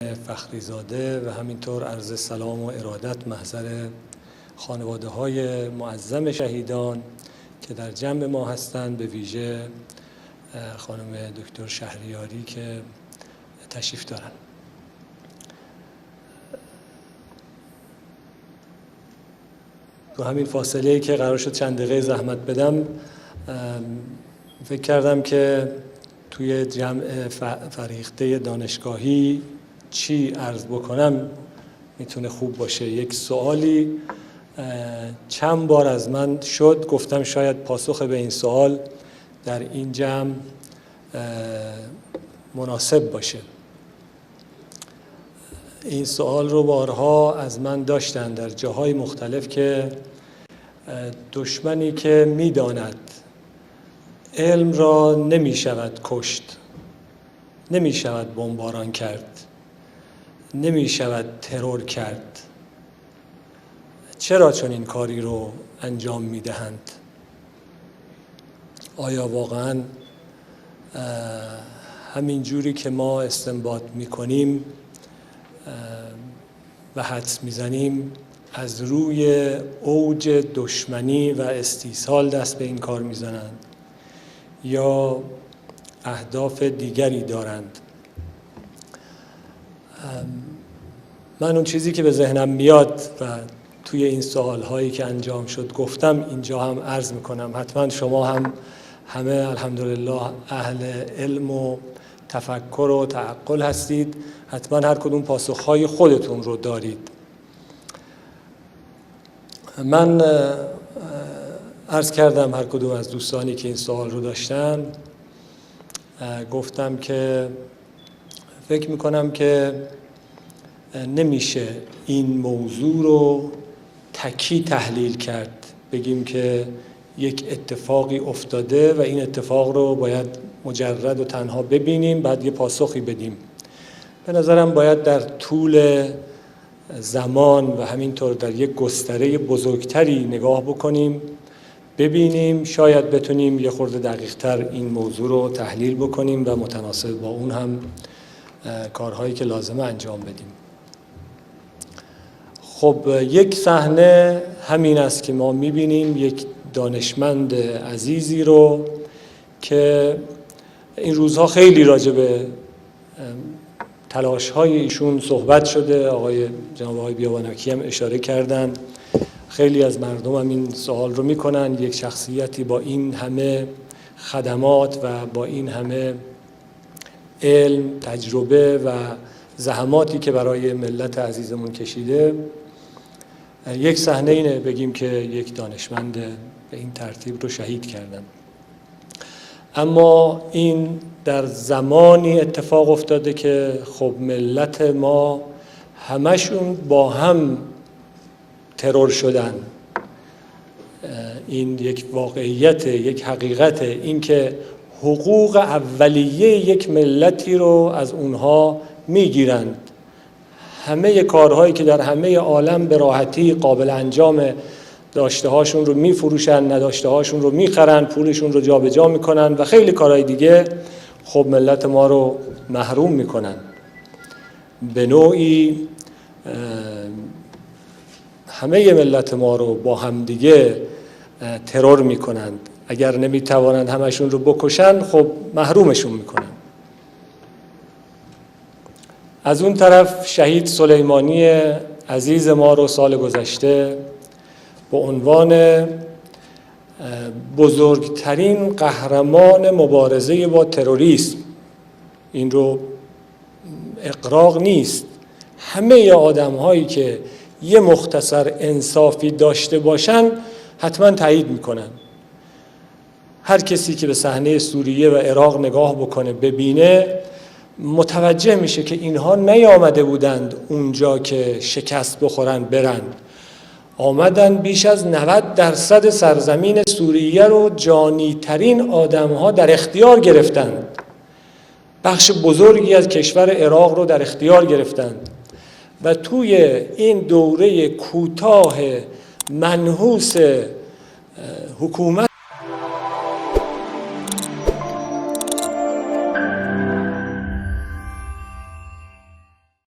فخریزاده و همینطور عرض سلام و ارادت محضر خانواده های معظم شهیدان که در جمع ما هستند، به ویژه خانم دکتر شهریاری که تشریف دارند. تو همین فاصله که قرار شد چند دقیقه زحمت بدم، فکر کردم که توی جمع فریخته دانشگاهی چی عرض بکنم میتونه خوب باشه. یک سوالی چند بار از من شد، گفتم شاید پاسخ به این سوال در این جمع مناسب باشه. این سوال رو بارها از من داشتن در جاهای مختلف که دشمنی که میداند علم را نمی شود کشت، نمی شود بمباران کرد، نمی شود ترور کرد، چرا چون این کاری رو انجام می دهند؟ آیا واقعا همین جوری که ما استنباط می کنیم و حدس می زنیم از روی اوج دشمنی و استیصال دست به این کار می زنند یا اهداف دیگری دارند؟ من اون چیزی که به ذهنم میاد و توی این سوالهایی که انجام شد گفتم اینجا هم عرض میکنم. حتما شما هم همه الحمدلله اهل علم و تفکر و تعقل هستید، حتما هر کدوم پاسخهای خودتون رو دارید. من عرض کردم هر کدوم از دوستانی که این سوال رو داشتن، گفتم که فکر میکنم که نمیشه این موضوع رو تکی تحلیل کرد، بگیم که یک اتفاقی افتاده و این اتفاق رو باید مجرد و تنها ببینیم بعد یه پاسخی بدیم. به نظرم باید در طول زمان و همینطور در یک گستره بزرگتری نگاه بکنیم، ببینیم، شاید بتونیم یه خورده دقیق‌تر این موضوع رو تحلیل بکنیم و متناسب با اون هم کارهایی که لازمه انجام بدیم. خب یک صحنه همین است که ما می‌بینیم یک دانشمند عزیزی رو که این روزها خیلی راجع به تلاش‌های ایشون صحبت شده، جناب آقای بیابانکی هم اشاره کردن، خیلی از مردم هم این سوال رو میکنن. یک شخصیتی با این همه خدمات و با این همه علم، تجربه و زحماتی که برای ملت عزیزمون کشیده، یک صحنه اینه بگیم که یک دانشمند به این ترتیب رو شهید کردن. اما این در زمانی اتفاق افتاده که خب ملت ما همشون با هم ترور شدن. این یک واقعیت، یک حقیقت، این که حقوق اولیه یک ملتی رو از اونها میگیرند. همه کارهایی که در همه عالم به راحتی قابل انجام، داشته هاشون رو میفروشن، نداشته هاشون رو میخرن، پولشون رو جابجا میکنن و خیلی کارهای دیگه، خب ملت ما رو محروم میکنن. به نوعی همه ملت ما رو با همدیگه ترور میکنند. اگر نمیتوانند همشون رو بکشن، خب محرومشون میکنن. از اون طرف شهید سلیمانی عزیز ما رو سال گذشته به عنوان بزرگترین قهرمان مبارزه با تروریسم، این رو اغراق نیست، همه آدم هایی که یه مختصر انصافی داشته باشن حتما تایید میکنن. هر کسی که به صحنه سوریه و عراق نگاه بکنه ببینه، متوجه میشه که اینها نیامده بودند اونجا که شکست بخورن برن، آمدن بیش از 90% سرزمین سوریه رو جانی ترین آدم ها در اختیار گرفتند، بخش بزرگی از کشور عراق رو در اختیار گرفتند و توی این دوره کوتاه منحوس حکومت